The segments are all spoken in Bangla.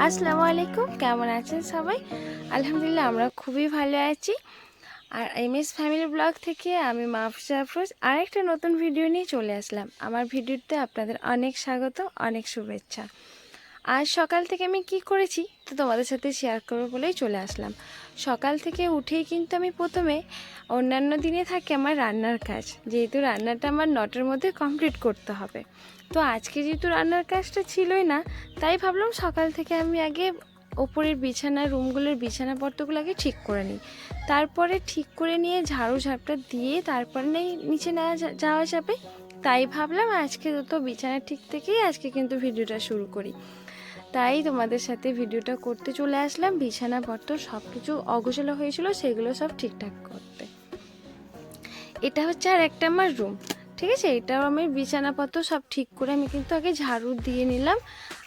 আসসালামু আলাইকুম, কেমন আছেন সবাই? আলহামদুলিল্লাহ আমরা খুবই ভালো আছি। আর এমএস ফ্যামিলি ব্লগ থেকে আমি মাহফুজা আফরোজ আরেকটা নতুন ভিডিও নিয়ে চলে আসলাম। আমার ভিডিওতে আপনাদের অনেক স্বাগত, অনেক শুভেচ্ছা। আজ সকাল থেকে আমি কি করেছি তো তোমাদের সাথে শেয়ার করবো বলেই চলে আসলাম। সকাল থেকে উঠেই কিন্তু আমি প্রথমে অন্যান্য দিনে থাকে আমার রান্নার কাজ, যেহেতু রান্নাটা আমার 9টার মধ্যে কমপ্লিট করতে হবে। তো আজকে যেহেতু রান্নার কাজটা ছিলই না, তাই ভাবলাম সকাল থেকে আমি আগে ওপরের বিছানা রুমগুলোর বিছানাপত্রগুলো আগে ঠিক করে নিই। তারপরে ঠিক করে নিয়ে ঝাড়ু ঝাপটা দিয়ে তারপরে নিচে না যাওয়া যাবে। তাই ভাবলাম আজকে তো বিছানা ঠিক থেকেই আজকে কিন্তু ভিডিওটা শুরু করি। তাই তোমাদের সাথে ভিডিওটা করতে চলে আসলাম। বিছানাপত্র সব কিছু অগোছালো হয়েছিল, সেগুলো সব ঠিকঠাক করতে। এটা হচ্ছে আর একটা আমার রুম, ঠিক আছে। এটাও আমি বিছানাপত্র সব ঠিক করে আমি কিন্তু আগে ঝাড়ু দিয়ে নিলাম।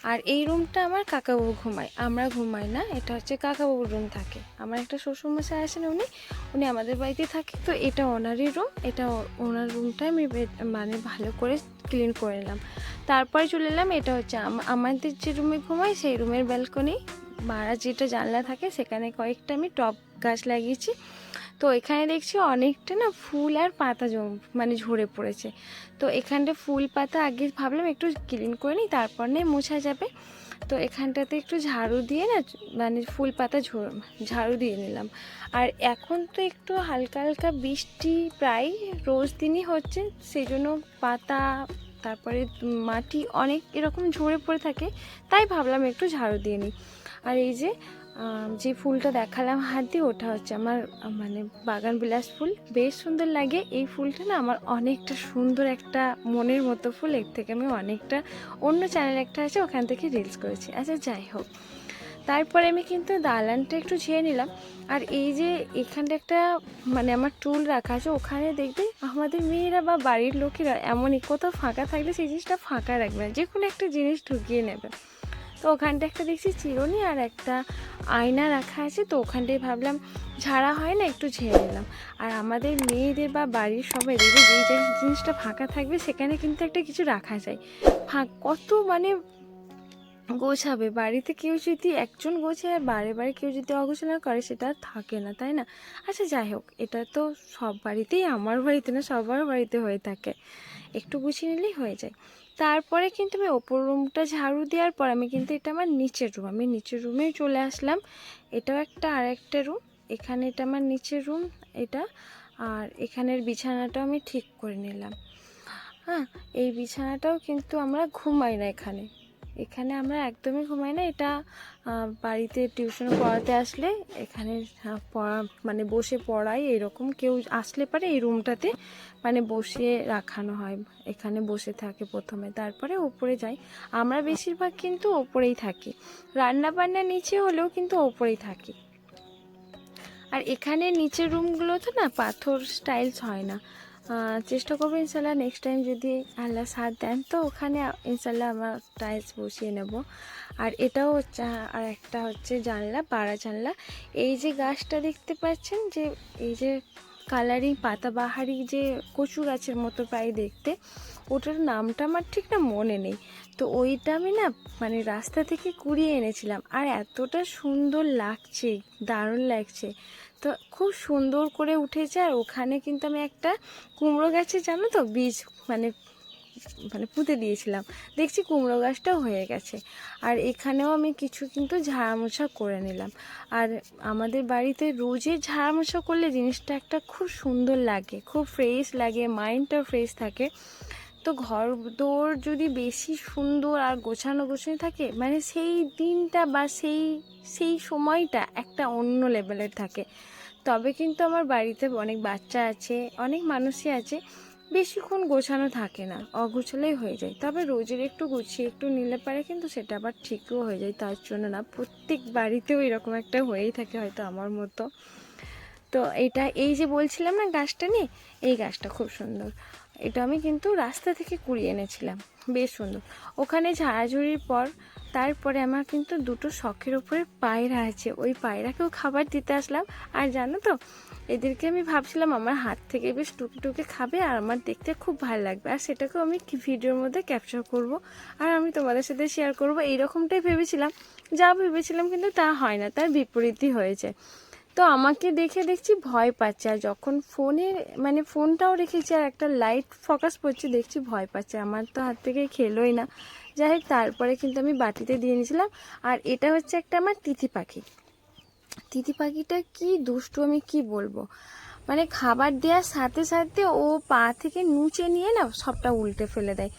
আর এই রুমটা আমার কাকাবাবু ঘুমায়, আমরা ঘুমাই না। এটা হচ্ছে কাকাবাবুর রুম থাকে। আমার একটা শ্বশুরমশাই আসেন, উনি আমাদের বাড়িতে থাকে, তো এটা ওনারই রুম। এটা ওনার রুমটা আমি মানে ভালো করে ক্লিন করে নিলাম। তারপরে চলে এলাম, এটা হচ্ছে আমাদের যে রুমে ঘুমাই সেই রুমের ব্যালকনি। মারা যেটা জানলা থাকে সেখানে কয়েকটা আমি টব গাছ লাগিয়েছি। তো এখানে দেখছি অনেকটা না ফুল আর পাতা মানে ঝরে পড়েছে। তো এখানটা ফুল পাতা আগে ভাবলাম একটু ক্লিন করে নিই, তারপর নিয়ে মোছা যাবে। তো এখানটাতে একটু ঝাড়ু দিয়ে না মানে ফুল পাতা ঝাড়ু দিয়ে নিলাম। আর এখন তো একটু হালকা হালকা বৃষ্টি প্রায় রোজ দিনই হচ্ছে, সেই জন্য পাতা তারপরে মাটি অনেক এরকম ঝরে পড়ে থাকে। তাই ভাবলাম একটু ঝাড়ু দিয়ে নিই। আর এই যে ফুলটা দেখালাম হাত দিয়ে, ওটা হচ্ছে আমার মানে বাগান বিলাস ফুল। বেশ সুন্দর লাগে এই ফুলটা না, আমার অনেকটা সুন্দর একটা মনের মতো ফুল। এর থেকে আমি অনেকটা অন্য চ্যানেল একটা আছে ওখান থেকে রিলস করেছি। আচ্ছা যাই হোক, তারপরে আমি কিন্তু দালানটা একটু ঝেড়ে নিলাম। আর এই যে এখানটা একটা মানে আমার টুল রাখা আছে, ওখানে দেখবে আমাদের মেয়েরা বা বাড়ির লোকেরা এমনই কোথাও ফাঁকা থাকলে সেই জিনিসটা ফাঁকা রাখবে না, যে কোনো একটা জিনিস ঢুকিয়ে নেবে। তো ওখানটা একটা দেখছি চিরুনি আর একটা আয়না রাখা আছে, তো ওখানটায় ভাবলাম ঝাড়া হয় না, একটু ঝেড়ে নিলাম। আর আমাদের মেয়েদের বা বাড়ির সবাই দেখবে যেই জিনিসটা ফাঁকা থাকবে সেখানে কিন্তু একটা কিছু রাখা যায়। কত মানে গোছাবে বাড়িতে, কেউ যদি একজন গোছায় আর বারে বারে কেউ যদি অগোছালো করে সেটা থাকে না, তাই না? আচ্ছা যাই হোক, এটা তো সব বাড়িতেই, আমার বাড়িতে না সবার বাড়িতে হয়ে থাকে, একটু গুছিয়ে নিলেই হয়ে যায়। তারপরে কিন্তু আমি ওপর রুমটা ঝাড়ু দেওয়ার পর আমি কিন্তু এটা আমার নিচের রুম, আমি নিচের রুমেই চলে আসলাম। এটাও একটা আর একটা রুম। এখানে এটা আমার নিচের রুম এটা। আর এখানের বিছানাটাও আমি ঠিক করে নিলাম। হ্যাঁ, এই বিছানাটাও কিন্তু আমরা ঘুমাই না এখানে, এখানে আমরা একদমই ঘুমাই না। এটা বাড়িতে টিউশন পড়াতে আসলে এখানে পড়া মানে বসে পড়াই, এরকম কেউ আসলে পারে এই রুমটাতে মানে বসিয়ে রাখানো হয়। এখানে বসে থাকে প্রথমে, তারপরে ওপরে যাই। আমরা বেশিরভাগ কিন্তু ওপরেই থাকি, রান্না বান্না নিচে হলেও কিন্তু ওপরেই থাকি। আর এখানে নিচের রুমগুলোতে না পাথর টাইলস হয় না। চেষ্টা করবো ইনশাল্লাহ নেক্সট টাইম যদি আল্লাহ সাথ দেন তো ওখানে ইনশাল্লাহ আমার টাইলস বসিয়ে নেব। আর এটাও হচ্ছে আর একটা হচ্ছে জানলা, পাড়া জানলা। এই যে গাছটা দেখতে পাচ্ছেন, যে এই যে কালারিং পাতাবাহারি যে কচু গাছের মতো প্রায় দেখতে, ওটার নামটা আমার ঠিক না মনে নেই। তো ওইটা আমি না মানে রাস্তা থেকে কুড়িয়ে এনেছিলাম, আর এতটা সুন্দর লাগছে, দারুণ লাগছে। তো খুব সুন্দর করে উঠেছে। আর ওখানে কিন্তু আমি একটা কুমড়ো গাছে জানো তো বীজ মানে মানে পুঁতে দিয়েছিলাম, দেখছি কুমড়ো গাছটাও হয়ে গেছে। আর এখানেও আমি কিছু কিন্তু ঝাড়া মোছা করে নিলাম। আর আমাদের বাড়িতে রোজই ঝাড়া মোছা করলে জিনিসটা একটা খুব সুন্দর লাগে, খুব ফ্রেশ লাগে, মাইন্ডটাও ফ্রেশ থাকে। তো ঘর দোর যদি বেশি সুন্দর আর গোছানো গোছানো থাকে, মানে সেই দিনটা বা সেই সেই সময়টা একটা অন্য লেভেলের থাকে। তবে কিন্তু আমার বাড়িতে অনেক বাচ্চা আছে, অনেক মানুষই আছে, বেশিক্ষণ গোছানো থাকে না, অগোছালেই হয়ে যায়। তবে রোজের একটু গুছিয়ে একটু নিলে পারে কিন্তু সেটা আবার ঠিকও হয়ে যায়। তার জন্য না প্রত্যেক বাড়িতেও এরকম একটা হয়েই থাকে হয়তো আমার মতো। তো এটা এই যে বলছিলাম না গাছটা নিয়ে, এই গাছটা খুব সুন্দর। এটা আমি কিন্তু রাস্তা থেকে কুড়িয়ে এনেছিলাম, বেশ সুন্দর। ওখানে ঝাড়াঝুড়ির পর তারপরে আমার কিন্তু দুটো শখের উপরে পায়রা আছে, ওই পায়রাকেও খাবার দিতে আসলাম। আর জানো তো, এদেরকে আমি ভাবছিলাম আমার হাত থেকে বেশ টুকে টুকে খাবে আর আমার দেখতে খুব ভালো লাগবে, আর সেটাকেও আমি ভিডিওর মধ্যে ক্যাপচার করব আর আমি তোমাদের সাথে শেয়ার করব, এইরকমটাই ভেবেছিলাম। যা ভেবেছিলাম কিন্তু তা হয় না, তার বিপরীতই হয়েছে। তো আমাকে দেখে দেখছি ভয় পাচ্ছে, আর যখন ফোনটাও রেখেছি আর একটা লাইট ফোকাস করছি, দেখছি ভয় পাচ্ছে, আমার তো হাত থেকে খেলোই না। যাই হোক, তারপরে কিন্তু আমি বাটিতে দিয়ে নিয়েছিলাম। আর এটা হচ্ছে একটা আমার তিথি পাখি। তিথি পাখিটা কি দুষ্টু, আমি কি বলবো, খাবার দেওয়ার সাথে সাথে ও পা থেকে নুচে নিয়ে না সবটা উল্টে ফেলে দেয়,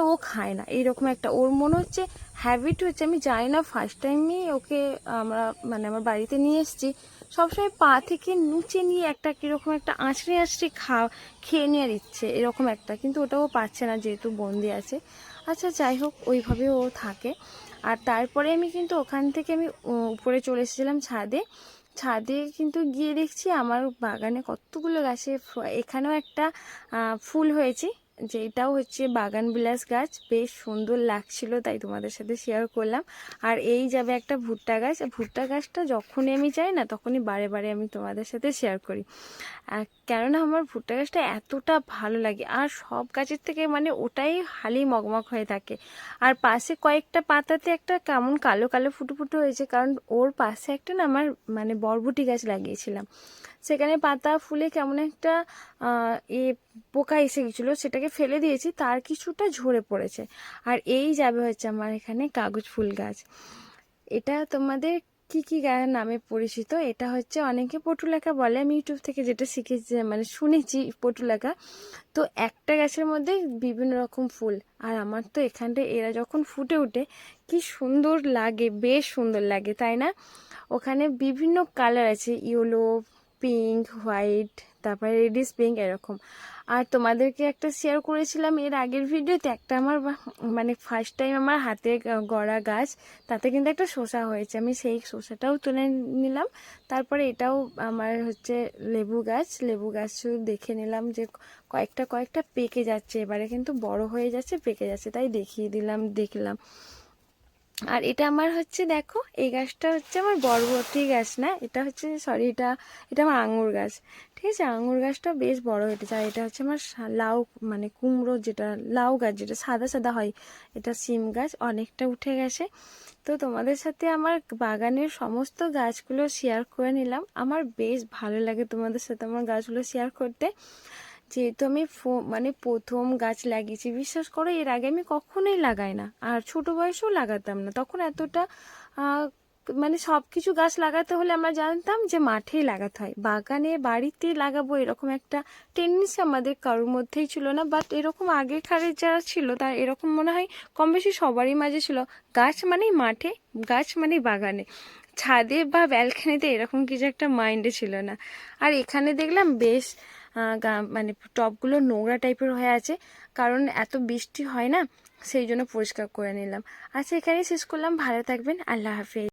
ও খায় না, এইরকম একটা ওর মনে হচ্ছে হ্যাবিট হচ্ছে। আমি জানি না, ফার্স্ট টাইমই ওকে আমরা আমার বাড়িতে নিয়ে এসেছি, সবসময় পা থেকে নুচে নিয়ে একটা কীরকম একটা আঁচড়ে আঁচড়ে খেয়ে নেওয়ার ইচ্ছে এরকম একটা, কিন্তু ওটাও পাচ্ছে না যেহেতু বন্দি আছে। আচ্ছা যাই হোক, ওইভাবে ও থাকে। আর তারপরে আমি কিন্তু ওখান থেকে আমি উপরে চলে এসেছিলাম ছাদে। ছাদে কিন্তু গিয়ে দেখছি আমার বাগানে কতগুলো গাছে এখানেও একটা ফুল হয়েছে, যেটাও হচ্ছে বাগান বিলাস গাছ, বেশ সুন্দর লাগছিল, তাই তোমাদের সাথে শেয়ার করলাম। আর এই যাবে একটা ভুট্টা গাছ, ভুট্টা গাছটা যখনই আমি যাই না তখনই বারে বারে আমি তোমাদের সাথে শেয়ার করি, কেননা আমার ভুট্টা গাছটা এতটা ভালো লাগে, আর সব গাছের থেকে ওটাই হালি মগমগ হয়ে থাকে। আর পাশে কয়েকটা পাতাতে একটা কেমন কালো কালো ফুটো ফুটো হয়েছে, কারণ ওর পাশে একটা না আমার বরবটি গাছ লাগিয়েছিলাম, সেখানে পাতা ফুলে কেমন একটা পোকা এসে গেছিলো, সেটাকে ফেলে দিয়েছি, তার কিছুটা ঝরে পড়েছে। আর এই যাবে হচ্ছে আমার এখানে কাগজ ফুল গাছ। এটা তোমাদের কি কি নামে পরিচিত, এটা হচ্ছে অনেকে পটুলাকা বলে, আমি ইউটিউব থেকে যেটা শিখেছি শুনেছি পটুলাকা। তো একটা গাছের মধ্যে বিভিন্ন রকম ফুল, আর আমার তো এখানটায় এরা যখন ফুটে ওঠে কি সুন্দর লাগে, বেশ সুন্দর লাগে, তাই না? ওখানে বিভিন্ন কালার আছে, ইয়েলো, পিঙ্ক, হোয়াইট, তারপরে রেডিশ পিঙ্ক এরকম। আর তোমাদেরকে একটা শেয়ার করেছিলাম এর আগের ভিডিওতে, একটা আমার ফার্স্ট টাইম আমার হাতে গড়া গাছ, তাতে কিন্তু একটা শসা হয়েছে, আমি সেই শসাটাও তুলে নিলাম। তারপরে এটাও আমার হচ্ছে লেবু গাছ, লেবু গাছ দেখে নিলাম যে কয়েকটা কয়েকটা পেকে যাচ্ছে, এবারে কিন্তু বড় হয়ে যাচ্ছে, পেকে যাচ্ছে, তাই দেখিয়ে দিলাম, দেখলাম। আর এটা আমার হচ্ছে, দেখো এই গাছটা হচ্ছে আমার বরবটি গাছ না, এটা হচ্ছে সরি, এটা আমার আঙুর গাছ, ঠিক আছে? আঙুর গাছটা বেশ বড় হয়েছে। আর এটা হচ্ছে আমার লাউ কুমড়ো, যেটা লাউ গাছ যেটা সাদা সাদা হয়, এটা সিম গাছ, অনেকটা উঠে গেছে। তো তোমাদের সাথে আমার বাগানের সমস্ত গাছগুলো শেয়ার করে নিলাম, আমার বেশ ভালো লাগে তোমাদের সাথে আমার গাছগুলো শেয়ার করতে, যেহেতু আমি প্রথম গাছ লাগিয়েছি, বিশ্বাস করো এর আগে আমি কখনোই লাগাই না, আর ছোট বয়সেও লাগাতাম না, তখন এতটা সব কিছু গাছ লাগাতে হলে আমরা জানতাম যে মাঠেই লাগাতে হয়, বাগানে বাড়িতে লাগাবো এরকম একটা টেন্ডেন্সি আমাদের কারোর মধ্যেই ছিল না। বাট এরকম আগেকারের যারা ছিল তার এরকম মনে হয় কম বেশি সবারই মাঝে ছিল, গাছ মানেই মাঠে, গাছ মানেই বাগানে, ছাদে বা ব্যালকনিতে এরকম কিছু একটা মাইন্ডে ছিল না। আর এখানে দেখলাম বেশ টবগুলো নোংরা টাইপের হয়ে আছে, কারণ এত বৃষ্টি হয় না, সেই জন্য পরিষ্কার করে নিলাম। আচ্ছা, এখানেই শেষ করলাম, ভালো থাকবেন, আল্লাহ হাফেজ।